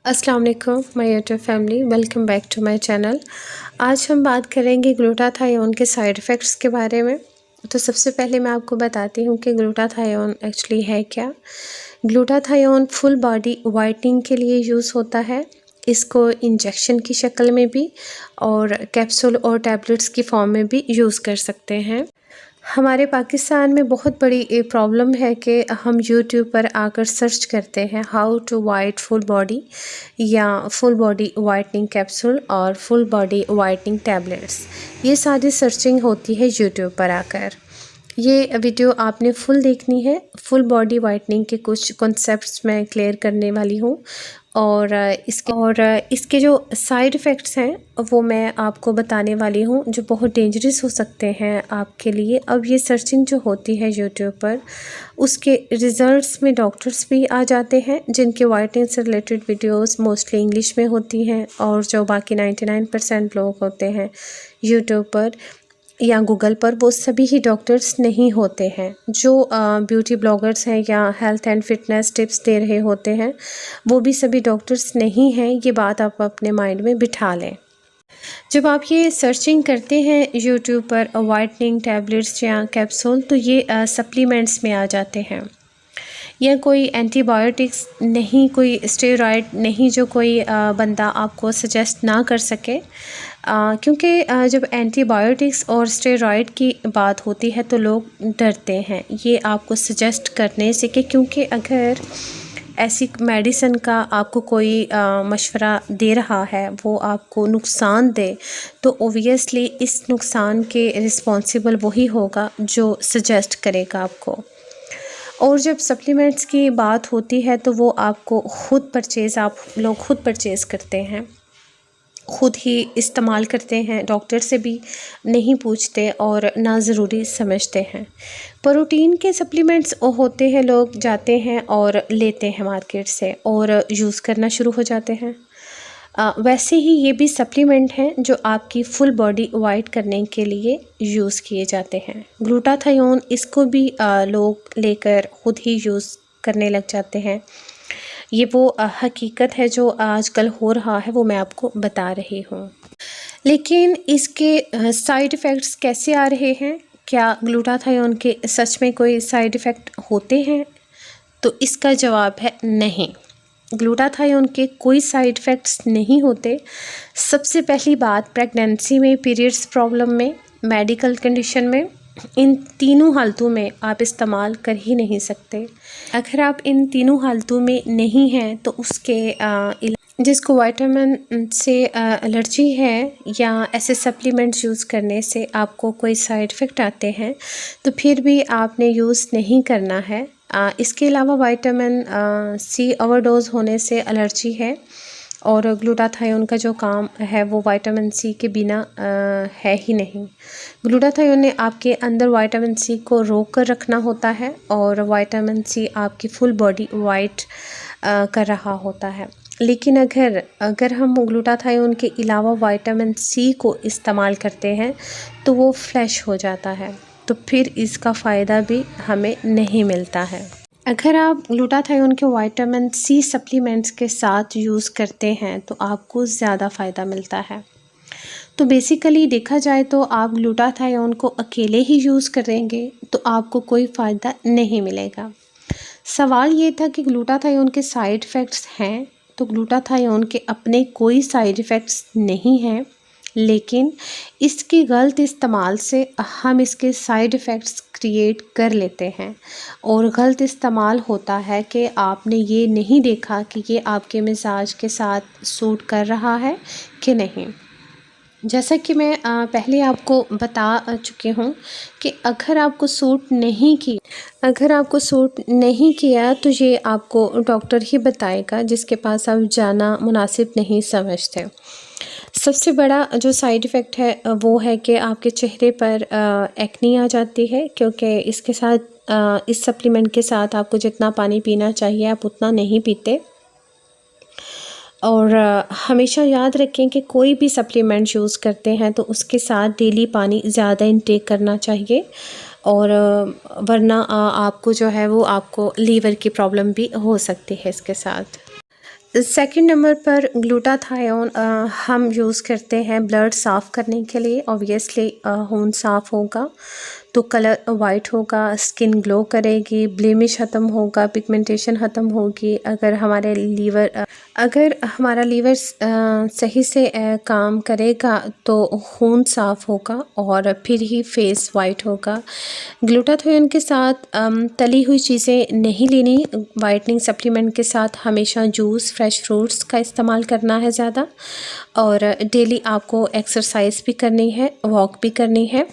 अस्सलाम वालेकुम my YouTube family, welcome back to my channel. आज हम बात करेंगे ग्लूटाथायोन के साइड इफ़ेक्ट्स के बारे में। तो सबसे पहले मैं आपको बताती हूँ कि ग्लूटाथायोन एक्चुअली है क्या। ग्लूटाथायोन फुल बॉडी वाइटनिंग के लिए यूज़ होता है। इसको इंजेक्शन की शक्ल में भी और कैप्सूल और टैबलेट्स की फॉर्म में भी यूज़ कर सकते हैं। हमारे पाकिस्तान में बहुत बड़ी प्रॉब्लम है कि हम यूट्यूब पर आकर सर्च करते हैं how to white full body या फुल बॉडी वाइटनिंग कैप्सूल और फुल बॉडी वाइटनिंग टैबलेट्स। ये सारी सर्चिंग होती है यूट्यूब पर आकर। ये वीडियो आपने फुल देखनी है। फुल बॉडी वाइटनिंग के कुछ कॉन्सेप्ट्स मैं क्लियर करने वाली हूँ और इसके जो साइड इफ़ेक्ट्स हैं वो मैं आपको बताने वाली हूँ, जो बहुत डेंजरस हो सकते हैं आपके लिए। अब ये सर्चिंग जो होती है यूट्यूब पर, उसके रिज़ल्ट्स में डॉक्टर्स भी आ जाते हैं जिनके वाइटनिंग से रिलेटेड वीडियोस मोस्टली इंग्लिश में होती हैं, और जो बाकी 99% लोग होते हैं यूट्यूब पर या गूगल पर, वो सभी ही डॉक्टर्स नहीं होते हैं। जो ब्यूटी ब्लॉगर्स हैं या हेल्थ एंड फिटनेस टिप्स दे रहे होते हैं, वो भी सभी डॉक्टर्स नहीं हैं। ये बात आप अपने माइंड में बिठा लें। जब आप ये सर्चिंग करते हैं यूट्यूब पर वाइटनिंग टैबलेट्स या कैप्सूल, तो ये सप्लीमेंट्स में आ जाते हैं। यह कोई एंटीबायोटिक्स नहीं, कोई स्टेरॉयड नहीं, जो कोई बंदा आपको सजेस्ट ना कर सके। क्योंकि जब एंटीबायोटिक्स और स्टेरॉयड की बात होती है तो लोग डरते हैं ये आपको सजेस्ट करने से, कि क्योंकि अगर ऐसी मेडिसिन का आपको कोई मशवरा दे रहा है, वो आपको नुकसान दे, तो ओबियसली इस नुकसान के रिस्पॉन्सिबल वही होगा जो सजेस्ट करेगा आपको। और जब सप्लीमेंट्स की बात होती है तो वो आपको आप लोग खुद परचेज़ करते हैं, खुद ही इस्तेमाल करते हैं, डॉक्टर से भी नहीं पूछते और ना ज़रूरी समझते हैं। प्रोटीन के सप्लीमेंट्स होते हैं, लोग जाते हैं और लेते हैं मार्केट से और यूज़ करना शुरू हो जाते हैं। वैसे ही ये भी सप्लीमेंट हैं जो आपकी फुल बॉडी वाइट करने के लिए यूज़ किए जाते हैं। ग्लूटाथायोन, इसको भी लोग लेकर खुद ही यूज़ करने लग जाते हैं। ये वो हकीकत है जो आजकल हो रहा है, वो मैं आपको बता रही हूँ। लेकिन इसके साइड इफ़ेक्ट्स कैसे आ रहे हैं? क्या ग्लूटाथायोन के सच में कोई साइड इफ़ेक्ट होते हैं? तो इसका जवाब है नहीं। ग्लूटाथायोन के कोई साइड इफ़ेक्ट्स नहीं होते। सबसे पहली बात, प्रेगनेंसी में, पीरियड्स प्रॉब्लम में, मेडिकल कंडीशन में, इन तीनों हालतों में आप इस्तेमाल कर ही नहीं सकते। अगर आप इन तीनों हालतों में नहीं हैं तो उसके जिसको विटामिन से एलर्जी है या ऐसे सप्लीमेंट्स यूज़ करने से आपको कोई साइड इफ़ेक्ट आते हैं, तो फिर भी आपने यूज़ नहीं करना है। इसके अलावा विटामिन सी ओवरडोज होने से एलर्जी है, और ग्लूटाथायोन का जो काम है वो विटामिन सी के बिना है ही नहीं। ग्लूटाथायोन ने आपके अंदर विटामिन सी को रोक कर रखना होता है, और विटामिन सी आपकी फुल बॉडी वाइट कर रहा होता है। लेकिन अगर हम ग्लूटाथायोन के अलावा विटामिन सी को इस्तेमाल करते हैं तो वो फ्लैश हो जाता है, तो फिर इसका फ़ायदा भी हमें नहीं मिलता है। अगर आप ग्लूटाथायोन के विटामिन सी सप्लीमेंट्स के साथ यूज़ करते हैं तो आपको ज़्यादा फ़ायदा मिलता है। तो बेसिकली देखा जाए तो आप ग्लूटाथायोन को अकेले ही यूज़ करेंगे तो आपको कोई फ़ायदा नहीं मिलेगा। सवाल ये था कि ग्लूटाथायोन के साइड इफ़ेक्ट्स हैं, तो ग्लूटाथायोन के अपने कोई साइड इफ़ेक्ट्स नहीं हैं, लेकिन इसके गलत इस्तेमाल से हम इसके साइड इफ़ेक्ट्स क्रिएट कर लेते हैं। और गलत इस्तेमाल होता है कि आपने ये नहीं देखा कि ये आपके मिजाज के साथ सूट कर रहा है कि नहीं। जैसा कि मैं पहले आपको बता चुकी हूँ कि अगर आपको सूट नहीं किया तो ये आपको डॉक्टर ही बताएगा जिसके पास आप जाना मुनासिब नहीं समझते। सबसे बड़ा जो साइड इफ़ेक्ट है वो है कि आपके चेहरे पर एक्नी आ जाती है, क्योंकि इसके साथ इस सप्लीमेंट के साथ आपको जितना पानी पीना चाहिए आप उतना नहीं पीते। और हमेशा याद रखें कि कोई भी सप्लीमेंट यूज़ करते हैं तो उसके साथ डेली पानी ज़्यादा इंटेक करना चाहिए, और वरना आपको जो है वो आपको लीवर की प्रॉब्लम भी हो सकती है इसके साथ। सेकंड नंबर पर ग्लूटाथायोन हम यूज़ करते हैं ब्लड साफ़ करने के लिए। ऑब्वियसली खून साफ़ होगा तो कलर वाइट होगा, स्किन ग्लो करेगी, ब्लेमिश ख़त्म होगा, पिगमेंटेशन ख़त्म होगी। अगर हमारा लीवर सही से काम करेगा तो खून साफ़ होगा और फिर ही फेस वाइट होगा। ग्लूटाथायोन के साथ तली हुई चीज़ें नहीं लेनी। वाइटनिंग सप्लीमेंट के साथ हमेशा जूस, फ्रेश फ्रूट्स का इस्तेमाल करना है ज़्यादा, और डेली आपको एक्सरसाइज भी करनी है, वॉक भी करनी है।